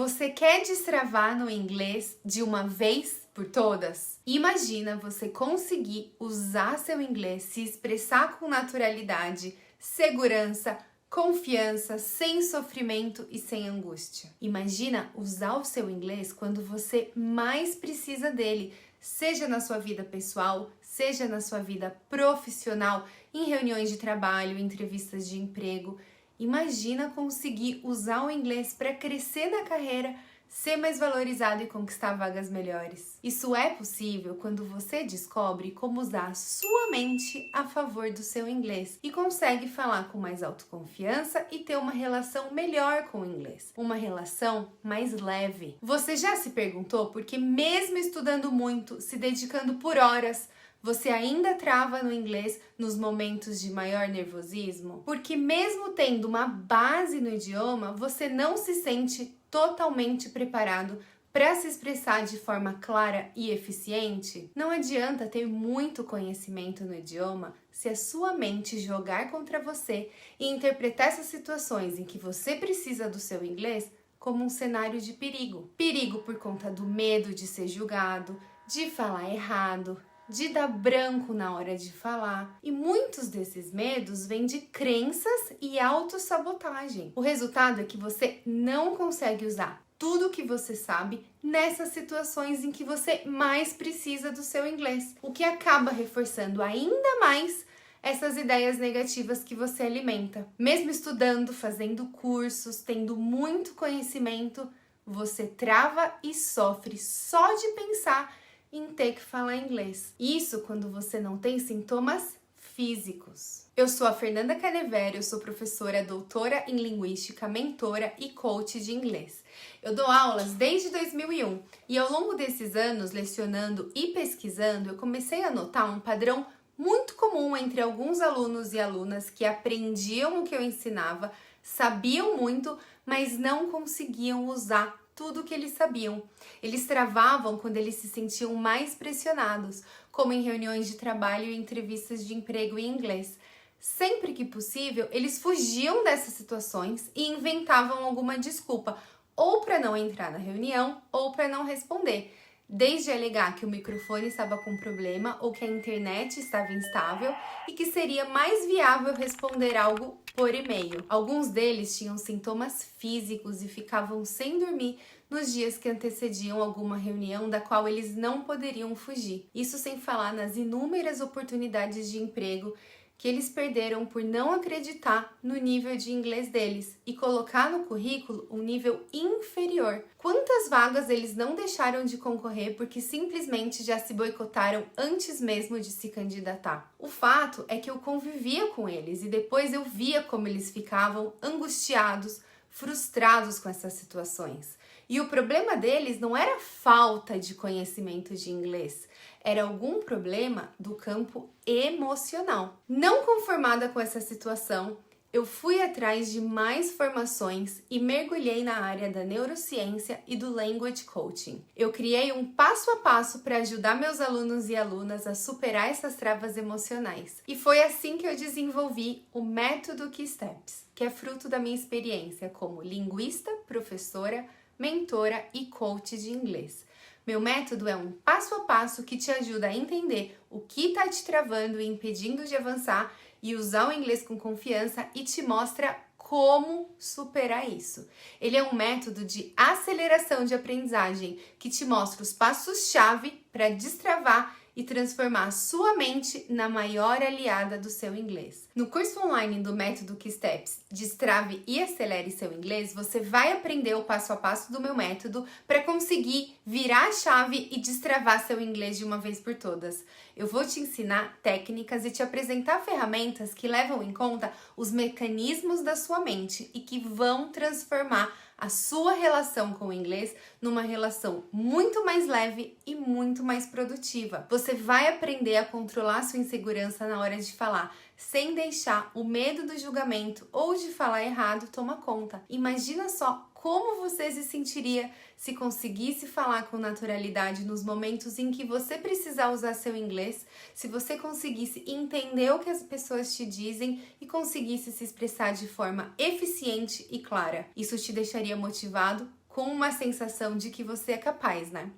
Você quer destravar no inglês de uma vez por todas? Imagina você conseguir usar seu inglês, se expressar com naturalidade, segurança, confiança, sem sofrimento e sem angústia. Imagina usar o seu inglês quando você mais precisa dele, seja na sua vida pessoal, seja na sua vida profissional, em reuniões de trabalho, entrevistas de emprego. Imagina conseguir usar o inglês para crescer na carreira, ser mais valorizado e conquistar vagas melhores. Isso é possível quando você descobre como usar sua mente a favor do seu inglês e consegue falar com mais autoconfiança e ter uma relação melhor com o inglês, uma relação mais leve. Você já se perguntou por que mesmo estudando muito, se dedicando por horas, você ainda trava no inglês nos momentos de maior nervosismo? Porque mesmo tendo uma base no idioma, você não se sente totalmente preparado para se expressar de forma clara e eficiente? Não adianta ter muito conhecimento no idioma se a sua mente jogar contra você e interpretar essas situações em que você precisa do seu inglês como um cenário de perigo. Perigo por conta do medo de ser julgado, de falar errado, de dar branco na hora de falar. E muitos desses medos vêm de crenças e autossabotagem. O resultado é que você não consegue usar tudo o que você sabe nessas situações em que você mais precisa do seu inglês, o que acaba reforçando ainda mais essas ideias negativas que você alimenta. Mesmo estudando, fazendo cursos, tendo muito conhecimento, você trava e sofre só de pensar em ter que falar inglês. Isso quando você não tem sintomas físicos. Eu sou a Fernanda Canevero, eu sou professora, doutora em linguística, mentora e coach de inglês. Eu dou aulas desde 2001 e ao longo desses anos, lecionando e pesquisando, eu comecei a notar um padrão muito comum entre alguns alunos e alunas que aprendiam o que eu ensinava, sabiam muito, mas não conseguiam usar tudo o que eles sabiam. Eles travavam quando eles se sentiam mais pressionados, como em reuniões de trabalho e entrevistas de emprego em inglês. Sempre que possível, eles fugiam dessas situações e inventavam alguma desculpa, ou para não entrar na reunião, ou para não responder, desde alegar que o microfone estava com problema ou que a internet estava instável e que seria mais viável responder algo por e-mail. Alguns deles tinham sintomas físicos e ficavam sem dormir nos dias que antecediam alguma reunião da qual eles não poderiam fugir. Isso sem falar nas inúmeras oportunidades de emprego que eles perderam por não acreditar no nível de inglês deles e colocar no currículo um nível inferior. Quantas vagas eles não deixaram de concorrer porque simplesmente já se boicotaram antes mesmo de se candidatar? O fato é que eu convivia com eles e depois eu via como eles ficavam angustiados, frustrados com essas situações. E o problema deles não era falta de conhecimento de inglês, era algum problema do campo emocional. Não conformada com essa situação, eu fui atrás de mais formações e mergulhei na área da neurociência e do language coaching. Eu criei um passo a passo para ajudar meus alunos e alunas a superar essas travas emocionais. E foi assim que eu desenvolvi o método KeySteps, que é fruto da minha experiência como linguista, professora, mentora e coach de inglês. Meu método é um passo a passo que te ajuda a entender o que está te travando e impedindo de avançar e usar o inglês com confiança e te mostra como superar isso. Ele é um método de aceleração de aprendizagem que te mostra os passos-chave para destravar e transformar a sua mente na maior aliada do seu inglês. No curso online do Método KeySteps, Destrave e Acelere seu inglês, você vai aprender o passo a passo do meu método para conseguir virar a chave e destravar seu inglês de uma vez por todas. Eu vou te ensinar técnicas e te apresentar ferramentas que levam em conta os mecanismos da sua mente e que vão transformar a sua relação com o inglês numa relação muito mais leve e muito mais produtiva. Você vai aprender a controlar sua insegurança na hora de falar, sem deixar o medo do julgamento ou de falar errado tomar conta. Imagina só como você se sentiria se conseguisse falar com naturalidade nos momentos em que você precisar usar seu inglês, se você conseguisse entender o que as pessoas te dizem e conseguisse se expressar de forma eficiente e clara. Isso te deixaria motivado, com uma sensação de que você é capaz, né?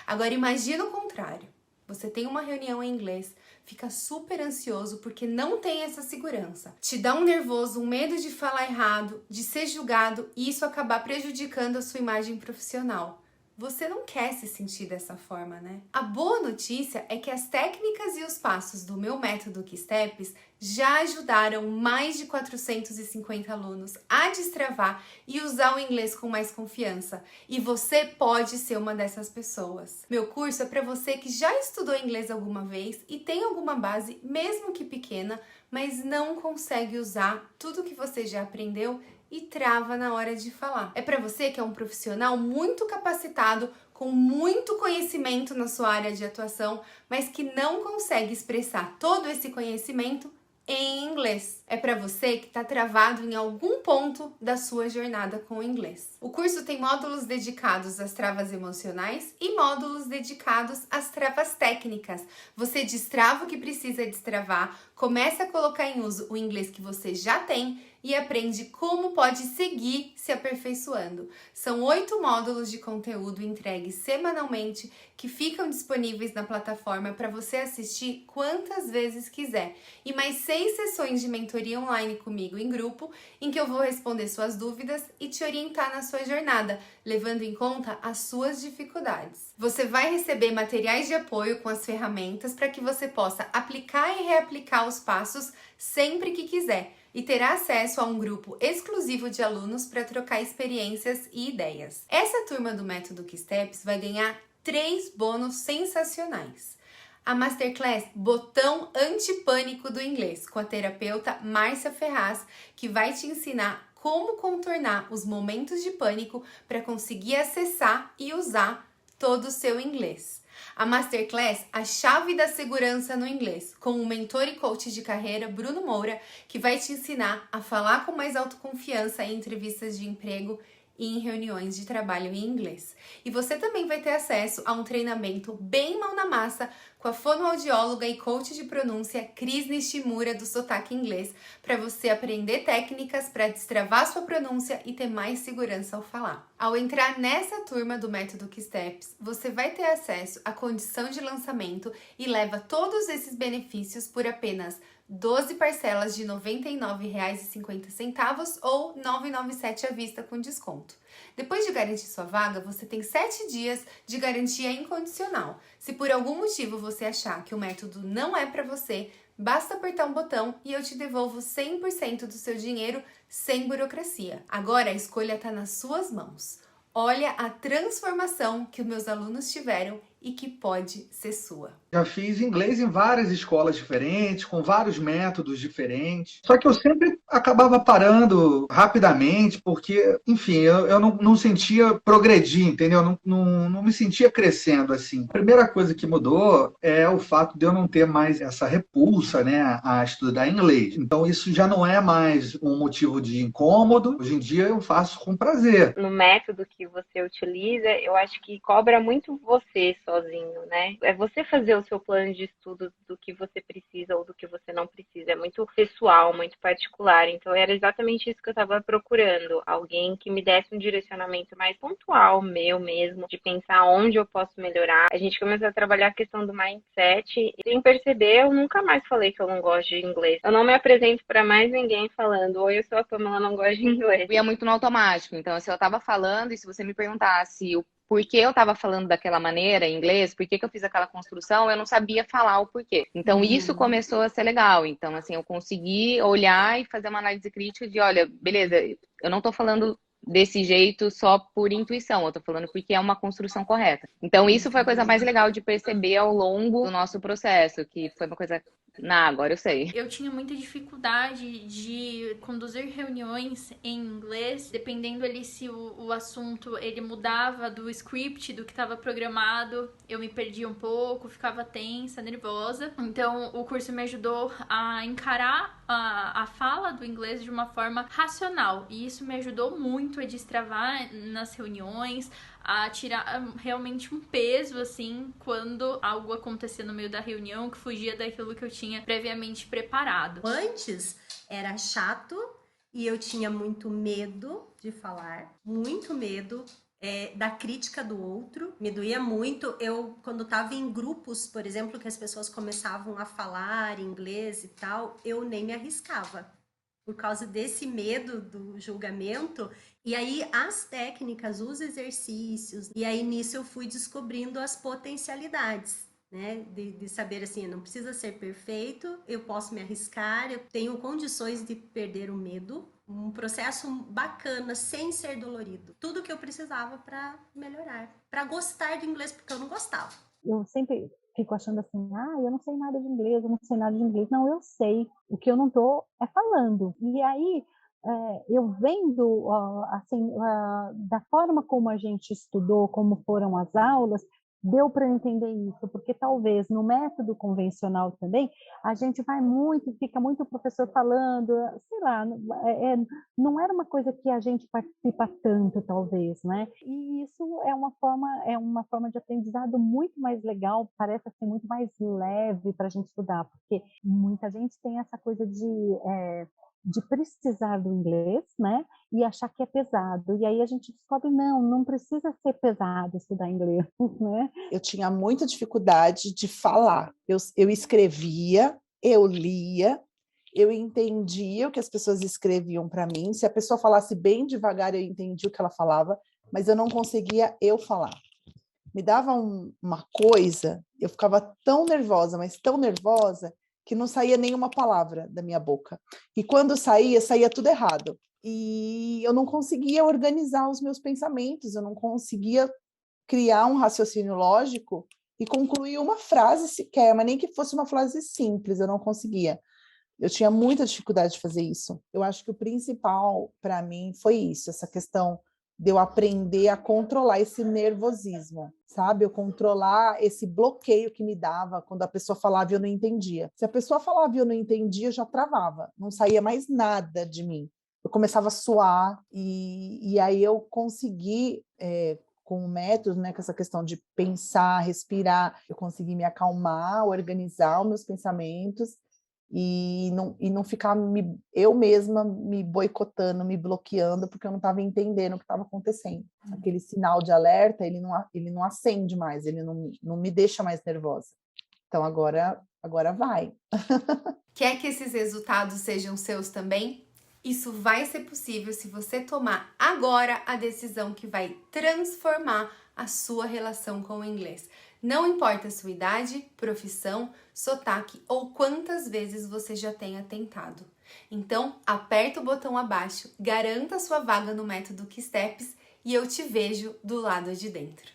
Agora imagina o contrário. Você tem uma reunião em inglês, fica super ansioso porque não tem essa segurança. Te dá um nervoso, um medo de falar errado, de ser julgado e isso acabar prejudicando a sua imagem profissional. Você não quer se sentir dessa forma, né? A boa notícia é que as técnicas e os passos do meu método KeySteps já ajudaram mais de 450 alunos a destravar e usar o inglês com mais confiança. E você pode ser uma dessas pessoas. Meu curso é para você que já estudou inglês alguma vez e tem alguma base, mesmo que pequena, mas não consegue usar tudo que você já aprendeu e trava na hora de falar. É para você que é um profissional muito capacitado, com muito conhecimento na sua área de atuação, mas que não consegue expressar todo esse conhecimento em inglês. É para você que está travado em algum ponto da sua jornada com o inglês. O curso tem módulos dedicados às travas emocionais e módulos dedicados às travas técnicas. Você destrava o que precisa destravar, começa a colocar em uso o inglês que você já tem e aprende como pode seguir se aperfeiçoando. São 8 módulos de conteúdo entregues semanalmente que ficam disponíveis na plataforma para você assistir quantas vezes quiser. E mais 6 sessões de mentoria online comigo em grupo, em que eu vou responder suas dúvidas e te orientar na sua jornada, levando em conta as suas dificuldades. Você vai receber materiais de apoio com as ferramentas para que você possa aplicar e reaplicar os passos sempre que quiser. E terá acesso a um grupo exclusivo de alunos para trocar experiências e ideias. Essa turma do Método KeySteps vai ganhar 3 bônus sensacionais. A Masterclass Botão Antipânico do Inglês, com a terapeuta Márcia Ferraz, que vai te ensinar como contornar os momentos de pânico para conseguir acessar e usar todo o seu inglês. A Masterclass A Chave da Segurança no Inglês, com o mentor e coach de carreira Bruno Moura, que vai te ensinar a falar com mais autoconfiança em entrevistas de emprego e em reuniões de trabalho em inglês. E você também vai ter acesso a um treinamento bem mão na massa com a fonoaudióloga e coach de pronúncia Cris Nishimura do Sotaque Inglês, para você aprender técnicas para destravar sua pronúncia e ter mais segurança ao falar. Ao entrar nessa turma do Método KeySteps, você vai ter acesso à condição de lançamento e leva todos esses benefícios por apenas 12 parcelas de R$ 99,50 ou R$ 997 à vista com desconto. Depois de garantir sua vaga, você tem 7 dias de garantia incondicional. Se por algum motivo você achar que o método não é para você, basta apertar um botão e eu te devolvo 100% do seu dinheiro sem burocracia. Agora a escolha está nas suas mãos. Olha a transformação que os meus alunos tiveram e que pode ser sua. Já fiz inglês em várias escolas diferentes, com vários métodos diferentes. Só que eu sempre acabava parando rapidamente, porque, enfim, eu não sentia progredir, entendeu? Não me sentia crescendo assim. A primeira coisa que mudou é o fato de eu não ter mais essa repulsa, né, a estudar inglês. Então, isso já não é mais um motivo de incômodo. Hoje em dia, eu faço com prazer. No método que você utiliza, eu acho que cobra muito você sozinho, né? É você fazer o seu plano de estudo do que você precisa ou do que você não precisa. É muito pessoal, muito particular. Então, era exatamente isso que eu estava procurando. Alguém que me desse um direcionamento mais pontual, meu mesmo, de pensar onde eu posso melhorar. A gente começou a trabalhar a questão do mindset. E, sem perceber, eu nunca mais falei que eu não gosto de inglês. Eu não me apresento para mais ninguém falando: oi, eu sou a Pamela, não gosto de inglês. Eu ia muito no automático. Então, se eu tava falando e se você me perguntasse o porquê eu tava falando daquela maneira em inglês, por que eu fiz aquela construção, eu não sabia falar o porquê. Então, isso começou a ser legal. Então, assim, eu consegui olhar e fazer uma análise crítica de, olha, beleza, eu não tô falando desse jeito só por intuição, eu tô falando porque é uma construção correta. Então, isso foi a coisa mais legal de perceber ao longo do nosso processo, que foi uma coisa... agora eu sei. Eu tinha muita dificuldade de conduzir reuniões em inglês, dependendo ali se o assunto ele mudava do script, do que estava programado, eu me perdia um pouco, ficava tensa, nervosa. Então o curso me ajudou a encarar a fala do inglês de uma forma racional, e isso me ajudou muito a destravar nas reuniões, a tirar realmente um peso, assim, quando algo acontecia no meio da reunião que fugia daquilo que eu tinha previamente preparado. Antes era chato e eu tinha muito medo de falar, muito medo, da crítica do outro. Me doía muito. Eu, quando estava em grupos, por exemplo, que as pessoas começavam a falar inglês e tal, eu nem me arriscava. Por causa desse medo do julgamento. E aí, as técnicas, os exercícios, e aí nisso eu fui descobrindo as potencialidades. Né, de saber assim, não precisa ser perfeito, eu posso me arriscar, eu tenho condições de perder o medo, um processo bacana, sem ser dolorido. Tudo que eu precisava para melhorar, para gostar de inglês, porque eu não gostava. Eu sempre fico achando assim, eu não sei nada de inglês, eu não sei nada de inglês. Não, eu sei. O que eu não tô é falando. E aí, eu vendo, assim, da forma como a gente estudou, como foram as aulas, deu para eu entender isso, porque talvez no método convencional também, a gente vai muito, fica muito o professor falando, sei lá, não era uma coisa que a gente participa tanto, talvez, né? E isso é uma forma de aprendizado muito mais legal, parece assim, muito mais leve para a gente estudar, porque muita gente tem essa coisa de precisar do inglês, né? E achar que é pesado. E aí a gente descobre, não precisa ser pesado estudar inglês, né? Eu tinha muita dificuldade de falar. Eu escrevia, eu lia, eu entendia o que as pessoas escreviam para mim. Se a pessoa falasse bem devagar, eu entendia o que ela falava, mas eu não conseguia eu falar. Me dava uma coisa, eu ficava tão nervosa, mas tão nervosa, que não saía nenhuma palavra da minha boca. E quando saía tudo errado. E eu não conseguia organizar os meus pensamentos, eu não conseguia criar um raciocínio lógico e concluir uma frase sequer, mas nem que fosse uma frase simples, eu não conseguia. Eu tinha muita dificuldade de fazer isso. Eu acho que o principal para mim foi isso, essa questão de eu aprender a controlar esse nervosismo, sabe? Eu controlar esse bloqueio que me dava quando a pessoa falava e eu não entendia. Se a pessoa falava e eu não entendia, eu já travava, não saía mais nada de mim. Eu começava a suar e aí eu consegui, com o método, né, com essa questão de pensar, respirar, eu consegui me acalmar, organizar os meus pensamentos e não ficar eu mesma me boicotando, me bloqueando, porque eu não estava entendendo o que estava acontecendo. Aquele sinal de alerta, ele não acende mais, ele não me deixa mais nervosa. Então agora vai. Quer que esses resultados sejam seus também? Isso vai ser possível se você tomar agora a decisão que vai transformar a sua relação com o inglês. Não importa a sua idade, profissão, sotaque ou quantas vezes você já tenha tentado. Então, aperta o botão abaixo, garanta sua vaga no método KeySteps e eu te vejo do lado de dentro.